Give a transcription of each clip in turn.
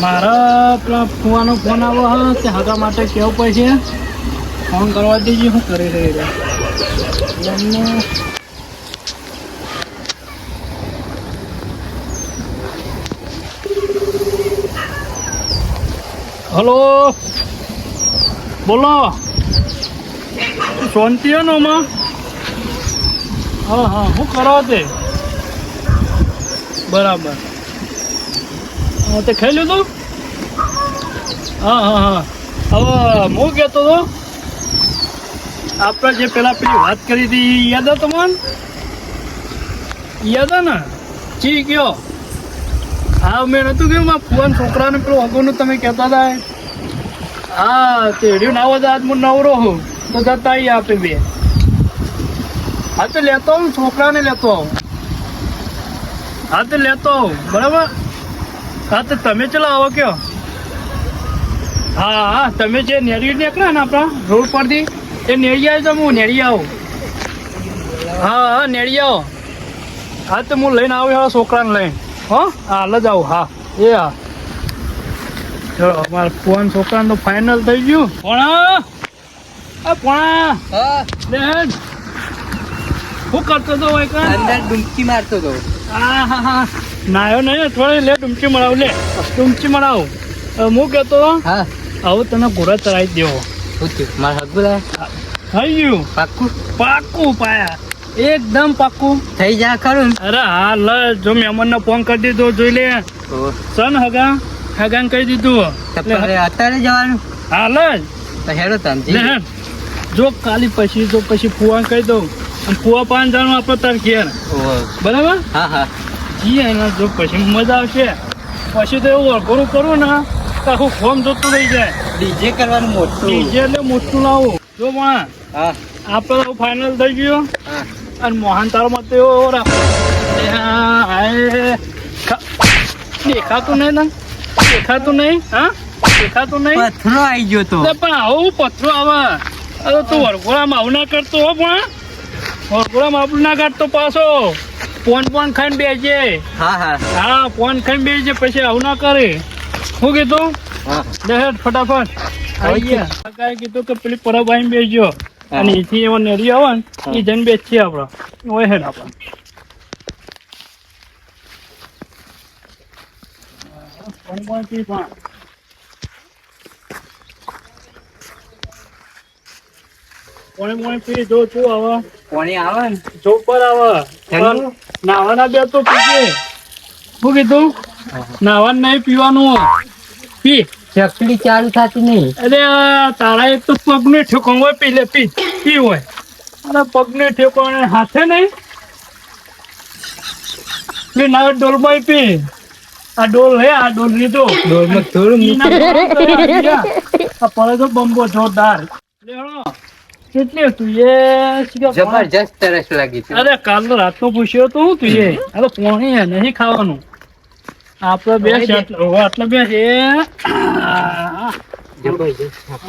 મારા પેલા ફુવાનો ફોન આવ્યો હા તે હગા માટે કેવું પડશે ફોન કરવા દેજે શું કરી રહી રહ્યા હલો બોલો શાંતિ હે ને માં હા હા શું કરો તે બરાબર તે ખાઈ લીધું હા હા હા હવે હું કહેતો હતો આપણે જે પેલા પેલી વાત કરી હતી યાદ હે તમને યાદ હે ને ચી કયો હા મેં નહોતું કહ્યું મારા ફુવાન છોકરાને પેલું અગોનું તમે કહેતા હતા હા તે રેડિયો ના હોય આજ હું નવરો હું તો જતા આપે બે હા તો લેતો આવું છોકરાને લેતો આવું હા તો લેતો આવું બરાબર હા તો તમે ચલો આવો કયો હા હા તમે જે નેરી નીકળ્યા ને આપણા રોડ પરથી એ નેરી આવી તો હું નેરી આવું હા હા નેરી આવો હા તો હું લઈને આવ્યો છોકરાને લઈને હા હાલ જ આવું હા એ હા ચલો અમારા ફોન છોકરાને તો ફાઇનલ થઈ ગયું પોણા હા બેન શું કરતો હતો અંદર ડુમકી મારતો હતો. હા હા હા નાયો નહીં થોડી લે ડુમકી મરાવ લે ડુમકી મરાવ હું કહેતો હા હવે તને ઘોડા ચરાવી દેવો ઓકે મારા હક બોલા થઈ ગયું પાક્કું પાક્કું પાયા એકદમ પાક્કું થઈ જા ખરું ને? અરે હાલ જો મહેમાનને ફોન કરી દીધો જોઈ લે સન હગાને કહી દીધું તો પછી અત્યારે જવાનું હાલ તો હેડો જ તમજી લે જો કાલી પછી જો પછી ફુવા કહી દઉં અને ફુવા પાંચ જણનું આપણે તાર ઘેર બરાબર હા હા જી એના જો પછી મજા આવશે પછી તો એવું અઘરું કરું ને તો આખું ફોર્મ જોતું રહી જાય ડીજે કરવાનું મોટું ડીજે એટલે મોટું લાવું જો પણ હા આપણે તો ફાઇનલ થઈ ગયું હા અને મોહન તારમાં તો એવો રાખો દેખાતું નહીં ને દેખાતું નહીં હા દેખાતું નહીં પથરો આવી ગયો તો પણ આવું પથરો આવે અરે તું વરઘોડામાં આવું ના કરતો હો પણ વરઘોડામાં આવું ના કાઢતો પાછો પોન ખાઈને બેસજે હા હા હા પોન ખાઈને બેસજે પછી આવું ના કરે શું કીધું હા લે ફટાફટ આવી ગયા કાંઈ કીધું કે પેલી પરબ આવીને બેસજો અને એથી એવો નેરી આવે ને એ જઈને બેસીએ આપણે ઓય હેડ આપણે પોણી પી જો તું આવે કોણી આવે ને જો પર આવે નાવાના બે તો પીજે શું કીધું નાવાનું નહીં પીવાનું પી ચકડી ચાલુ થતી નહીં અરે તારા એક તો પગને ઠેકો હોય પી લે પી હોય અરે પગને ઠેકો હાથે નહીં પી ના ડોલમાં પી આ ડોલ હે આ ડોલ લીધો ડોલમાં થોડું આ પડે તો બંબો જોરદાર લેણો કેટલી હતું એ જબરજસ્ત તરસ લાગી છે અરે કાલ તો રાતનો પૂછ્યો તો હું તું એ અરે પોણી નહીં ખાવાનું આપડે બે આટલા બે છે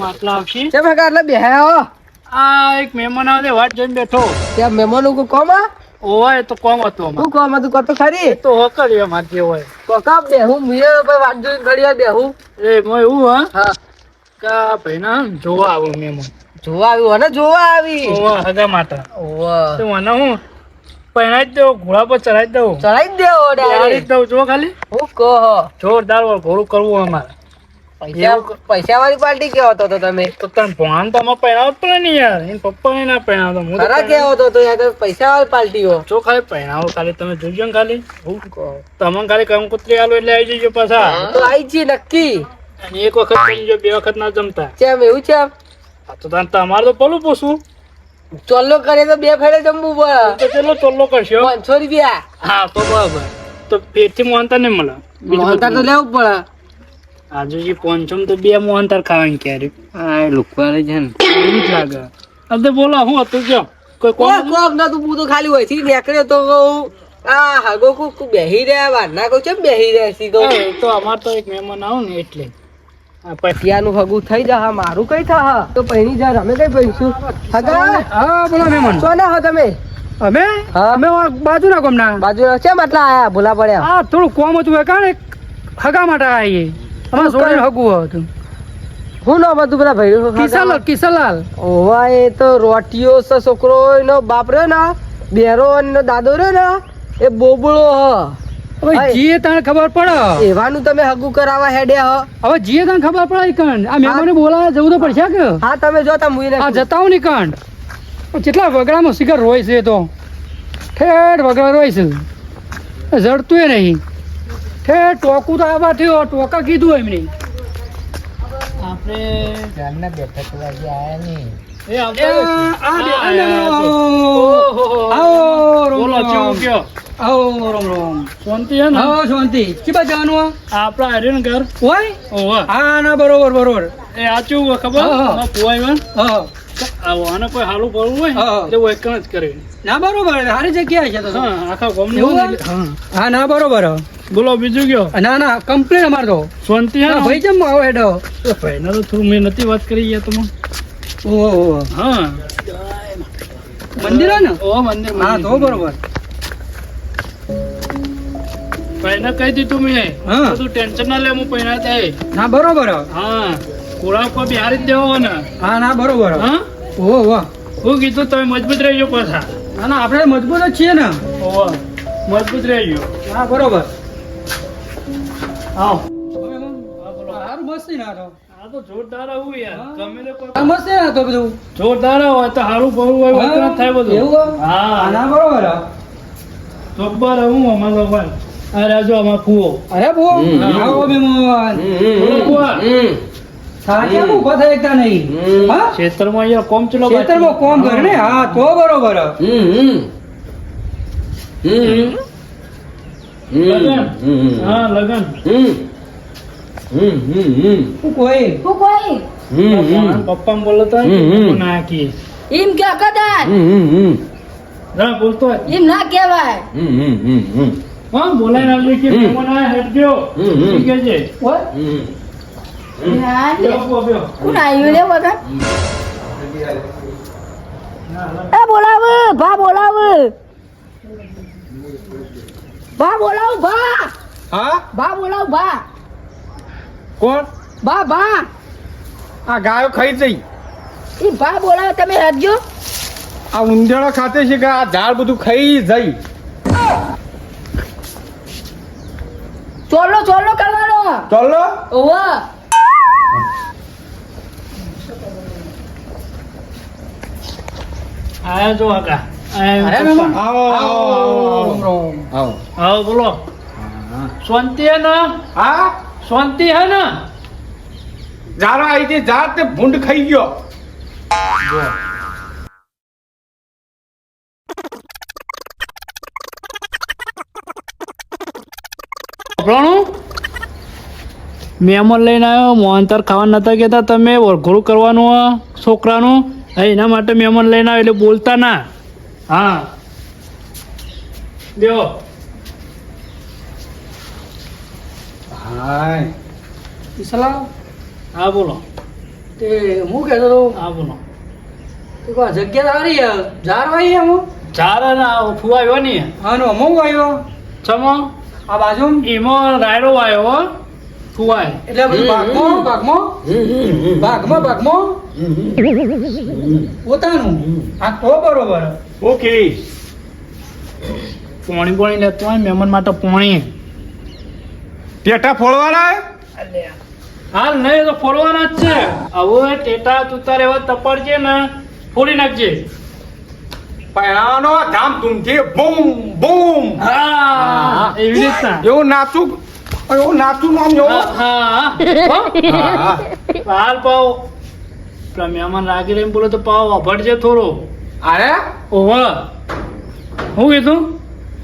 આટલા આવશે એટલે બેહ્યા આ એક મહેમાન આવે વાટ જોઈને બેઠો ત્યાં મહેમાનો કો કોમ ઓય તો કોમ હતો હું કોમ હતું કરતો ખરી તો હોકલ્યો મારજે હોય કોકા બેહું મુએ ભાઈ વાટ જોઈને ઘડિયા બેહું એ મોય એવું હા કા ભાઈ ના જોવા આવું મહેમાન જોવા આવ્યું અને જોવા આવી ઓવા હગા માતા ઓવા તો મને હું પહેરાઈ જ દઉં ઘોડા પર ચડાઈ દઉં ચડાઈ જ દેવો ચડાઈ જ દઉં જો ખાલી હું કહો જોરદાર ઘોડું કરવું અમારે પૈસા વાળી પાર્ટી કેવો હતો તો તમે તો તને ભણાન તો અમારે પહેરાવ જ પડે ને યાર એને પપ્પાને ના પહેરાવતો હું ખરા કેવો હતો તો યાર પૈસા વાળી પાર્ટી હો જો ખાલી પહેરાવો ખાલી તમે જોજો ને ખાલી હું કહો તમને ખાલી કંકોત્રી આલો એટલે આવી જજો પાછા તો આવી છે નક્કી અને એક વખત જમજો બે વખત ના જમતા કેમ એવું છે તો તમારે તો પેલું પૂછવું ચોલ્લો કરે તો બે ફેરે જમવું પડે તો ચલો ચોલ્લો કરશો 500 રૂપિયા હા તો બરાબર તો પેટથી મોહનતાર નહીં મળે મોહનતાર તો લેવું પડે આજુજી પોંચમ તો બે મોહનતાર ખાવાની ક્યારે હા લુકવારે છે ને એવું જ લાગે હવે બોલો હું હતું કયો કોઈ કોમ કોમ ના તું તો ખાલી હોય થી નીકળ્યો તો આ હાગો કુ બેહી રહ્યા વાર ના કહું છે બેહી રહ્યા સીધો તો અમાર તો એક મહેમાન આવું ને એટલે પટિયાનું હગું થઈ જા મારું કઈ થા તો પહેરી જા અમે કઈ પહીશું હગા હા બોલો મહેમાન કોના હો તમે અમે અમે બાજુના કોમના બાજુ છે માટલા આયા ભૂલા પડ્યા હા થોડું કોમ હતું કારણ હગા માટે આવીએ અમારે છોડીને હગું હતું હું નામ હતું પેલા ભાઈ કિશનલાલ કિશનલાલ ઓવા એ તો રોટિયો છે છોકરો એનો બાપ રહ્યો ને બેરો એનો દાદો રહ્યો ને એ બોબળો હવે જીએ તને ખબર પડે એવાનું તમે હગું કરાવવા હેડે હવે જીએ તને ખબર પડે કણ આ મહેમાને બોલાવા જવું તો પડશે કે હા તમે જો તા મુઈને આ જતા હું ની કણ કેટલા વગડામાં શિખર રોય છે તો ઠેઠ વગડા રોય છે જડતું એ નહીં ઠેઠ ટોકું તો આવા થયો ટોકા કીધું એમને આપણે ઘરના બેઠા પેલા જે આયા નહીં એ શાંતિ હે ને શાંતિ કે જવાનું આપડા હરિયન ઘર હોય હા ના બરોબર બરોબર એ આચું ખબર પોવાય આને કોઈ હાલું પડવું હોય એટલે હું એક જ કરે ના બરોબર સારી જગ્યા છે તો આખા ગામની હા ના બરોબર બોલો બીજું કયો ના ના કમ્પ્લેન અમાર તો શાંતિ હે ભાઈ જેમ આવો હેડો ભાઈ ના તો થોડું મેં નથી વાત કરી ગયા તમે ઓહો હા મંદિર હે ને ઓ મંદિર હા તો બરોબર ભાઈને કહી દીધું મેં બધું ટેન્શન ના લે હું પૈણા થાય ના બરોબર હા કોળા પર બિહારી જ દેવો ને હા ના બરોબર હા ઓહો વાહ હું કીધું તમે મજબૂત રહેજો પાછા ના ના આપણે મજબૂત જ છીએ ને ઓહો મજબૂત રહેજો હા બરોબર આવ સારું મસ્તી ના તો આ તો જોરદાર આવું યાર ગમે તે કોઈ મસ્તી ના તો બધું જોરદાર હોય તો સારું ભરવું હોય વતન થાય બધું એવું હા ના બરોબર ચોકબાર હું અમારો ભાઈ અરે જો અમાર ફુઓ અરે ફુઓ આવો મેમન બોલો ફુઓ સાચા ઉભા થાય એકતા નહીં હા ક્ષેત્રમાં અહીંયા કોમ ચલો ક્ષેત્રમાં કોમ કરે ને હા તો બરોબર લગન હા લગન પપ્પા બોલો તો નાખી એમ કે કદાચ ના બોલતો એમ ના કહેવાય હા બોલાય ના કે મહેમાન આ હેડ ગયો ઠીક છે ઓય કોણ આવ્યું લે વગર એ બોલાવ ભા હા ભા બોલાવ ભા કોણ ભા આ ગાયો ખાઈ જઈ એ ભા બોલાવ તમે હટજો આ ઉંદેડા ખાતે છે કે આ ઝાડ બધું ખાઈ જઈ ચોલો કરવાનો ચાલો ઓવા આયા જો આગા આવો બોલો શાંતિ હે ને હા શાંતિ હે ને જારા આવી તે ઝાડ તે ભૂંડ ખાઈ ગયો મહેમાન લઈને આવ્યો મોહનતાર ખાવા નતા કહેતા તમે વરઘોડું કરવાનું છોકરાનું એના માટે મહેમાન લઈને આવ્યો એટલે બોલતા ના હા દેવો હા બોલો તે હું કહેતો તો હા બોલો જગ્યા સારી ઝાર વાઈ હું ચાર ના ફુવા આવ્યો ને હા નો અમુક આવ્યો ચમો આ બાજુ એમાં રાયડો આવ્યો ફુવાય એટલે બધું ભાગમાં પોતાનું આ તો બરોબર ઓકે પોણી લેતો હોય મહેમાન માટે પોણી ટેટા ફોડવાના હાલ નહીં તો ફોડવાના જ છે હવે ટેટા તુતાર એવા તપડજે ને ફોડી નાખજે પહેરાવાનો ધામ ધૂમથી બૂમ બૂમ હા એવી રીતના એવું નાચું નામ હાલ પાવ પેલા મહેમાન રાગી રહીને બોલો તો પાવ અભડજે થોડો અરે ઓવા હું કીધું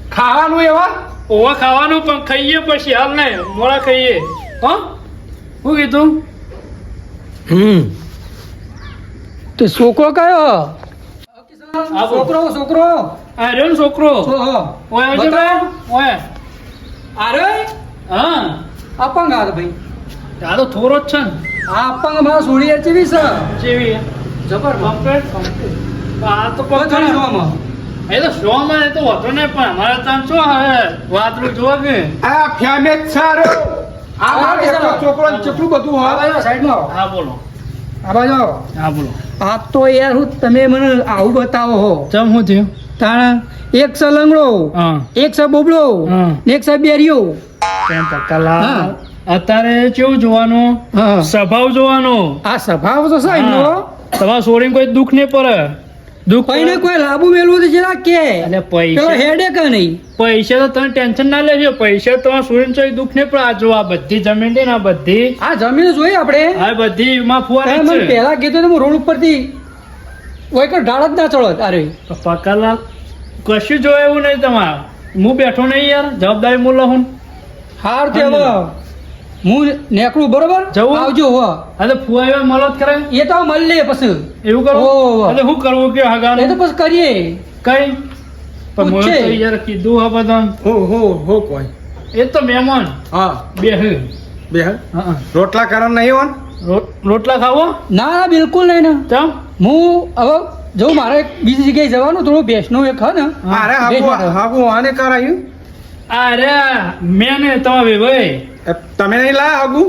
ખાવાનું એવા ઓવા ખાવાનું પણ ખાઈએ પછી હાલ નહીં મોડા ખાઈએ હા હું કીધું તો છોકરો કયો છોકરો આ રહ્યો ને છોકરો ઓય આવજે ભાઈ ઓય અરે હા અપંગ આ ભાઈ આ તો થોડો જ છે ને આ અપંગ મારા સોડિયા ચેવી છે જેવી જબર કમ્પ્લીટ આ તો થોડી જોવામાં એ તો શોમાં એ તો હોતો ને પણ અમારે ત્યાં શું હવે વાતરું જોવા કે આ ફેમે સારો આ મારો એકલો છોકરો ને કેટલું બધું આ હોય બાજુ સાઈડમાં આવો. હા બોલો આ બાજુ આવો. હા બોલો આ તો યાર હું તમે મને આવું બતાવો હો ચમ શું થયું તાણા એક છે લંગડો હા એક છે બોબડો હા. ને એક છે બેરિયો કેમ પક્કાલા હા. અત્યારે કેવું જોવાનું હા. સ્વભાવ જોવાનો આ સ્વભાવ તો છે એમનો તમારા છોડીને કોઈ દુઃખ નહીં પડે દુઃખ કોઈને કોઈ લાંબુ મેળવું તો જરા કે એટલે પેલો પૈસા હેડે કે નહીં પૈસા તો તમે ટેન્શન ના લેજો પૈસા તમારા છોડીને કોઈ દુઃખ નહીં પડે આ જો આ બધી જમીન છે ને આ બધી આ જમીન જોઈ આપણે આ બધી માં તમે ફુવારી મને છે પહેલા કીધું તો હું રોડ ઉપરથી કોઈ કોઈ ઢાળ જ ના ચડત અરે પક્કાલા કશું જોય એવું નહીં તમારે હું બેઠો નહીં યાર જવાબદારી હું લઉં હાર તે હવે હું નેકળું બરોબર જવું? આવજો હો એટલે ફુવાઈ મલત કરે એ તો મળી લઈએ પછી એવું કરો ઓહો. એટલે શું કરવું કે એ તો હગાનું પછી કરીએ કઈ પણ મને પૂછે. તો યાર કીધું હા બધા હો કોઈ એ તો મહેમાન હા બે હે બે હા રોટલા કારણ નહીં હોય ને? રોટલા ખાવો ના ના બિલકુલ નહીં ને ચમ હું હવે જો મારે બીજી જગ્યાએ જવાનું થોડું ભેંસનું એક હા ને અરે ભેંસ હાગુ માટે. હાગુ આને કરાયું અરે મેં ને તમારે ભાઈ તમે નહીં લાયા હાગુ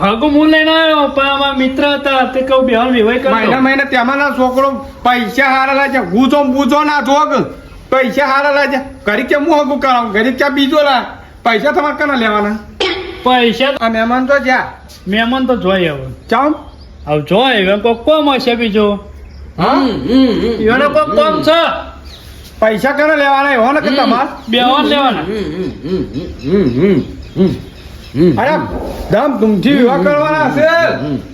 હગુ હું લઈને આવ્યો પણ અમારા મિત્ર હતા તે કહું બેહાન વિવાહ મહિના કરતો મહિને તેમાંના છોકરો પૈસા હારા લાગે બૂજો ના જોગ પૈસા હારા લાગે ઘરી કે હું હગું કરાવું ઘરી ક્યાં બીજો લા પૈસા તમારે કના લેવાના પૈસા આ મહેમાન તો જ્યાં મહેમાન તો જોઈ હવે ચામ હવે જોઈ હવે કોઈ કોમ હશે બીજો હા એને કોઈ કોમ છે પૈસા કના લેવાના એવો ને કે તમાર બેહાન લેવાના અરે ધામ ધૂમથી વિવાહ કરવાના હશે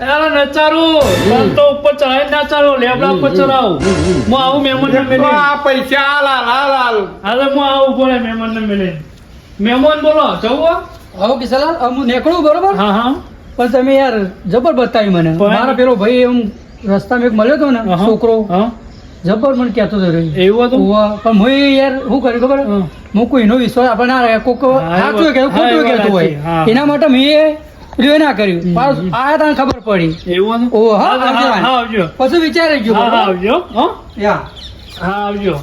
અરે નચારું પણ તો ઉપર ચડાવી નચારું લેબડા ઉપર ચડાવું હું આવું મહેમાન ને તો મિલે આ પૈસા હાલ હાલે હું આવું પડે મહેમાન ને મિલે મહેમાન બોલો જવું હવે કિશનલાલ હવે હું નીકળું બરોબર હા હા પણ તમે યાર જબર બતાવી મને પણ- મારા પેલો ભાઈ એમ રસ્તામાં એક મળ્યો હતો ને હા. છોકરો હા જબર મને કહેતો હતો રે. એવું હતું ઉવ્વ. પણ હું યાર શું કર્યું ખબર હા. હું કોઈનો વિશ્વાસ આપણે ના રાખે કોક હા, એ સાચું કે વાત- હા, ખોટું એ વાત કહેતું હોય સાચી. હા. એના માટે મેં પેલું ના કર્યું પાછું આયા તને ખબર પડી એવું હતું ઓહો, હા, હા, આવજો. હા, આવજો પછી વિચારી ગયું હા હા બરોબર? આવજો હો યા. હા આવજો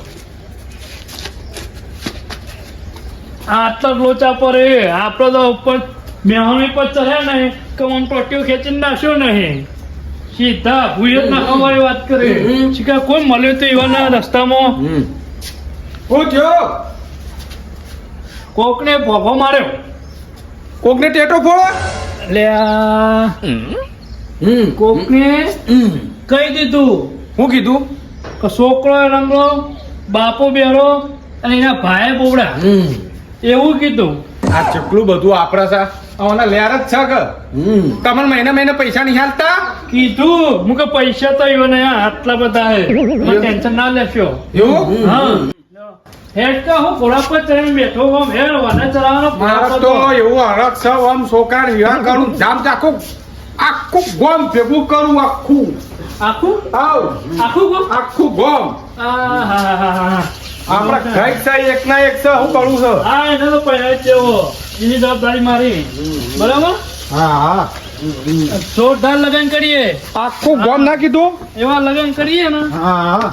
આટલા જ લોચા પર એ આપડે તો ઉપર મેહોની પર ચડ્યા નહીં કે મને ટોટીઓ ખેંચીને નાખ્યો નહીં સીધા ભૂયત ના અમારી વાત કરે શીખા કોઈ મળ્યું તો એવાના રસ્તામાં હું થયો કોકને ભોગો માર્યો કોકને ટેટો ફોડો એટલે આ કોકને કહી દીધું હું કીધું કે છોકરો રંગલો બાપો બેરો અને એના ભાઈ બોબડા એવું કીધું આ ચકલું બધું આપણા સા આવના લેર જ છે કે તમને મહિને મહિને પૈસા નહીં હાલતા કીધું હું કે પૈસા તો એવા ને આટલા બધા હે ટેન્શન ના લેશો એવું હા હેડ કા હું ઘોડા પર ચડીને બેઠો હોમ હેડ વાના ચલાવવાનો મારે તો એવું હરખ છે આમ છોકરા વિવાહ કરું જામ આખું આખું ગોમ ભેગું કરું આખું આખું આવ આખું ગો આખું ગોમ હા આપણા ઘર છે એક ના એક છે હું કરું છું હા એને તો પહેલા જ જેવો એની જવાબદારી મારી બરાબર હા જોરદાર લગન કરીએ આખું ગોમ ના કીધું એવા લગન કરીએ ને હા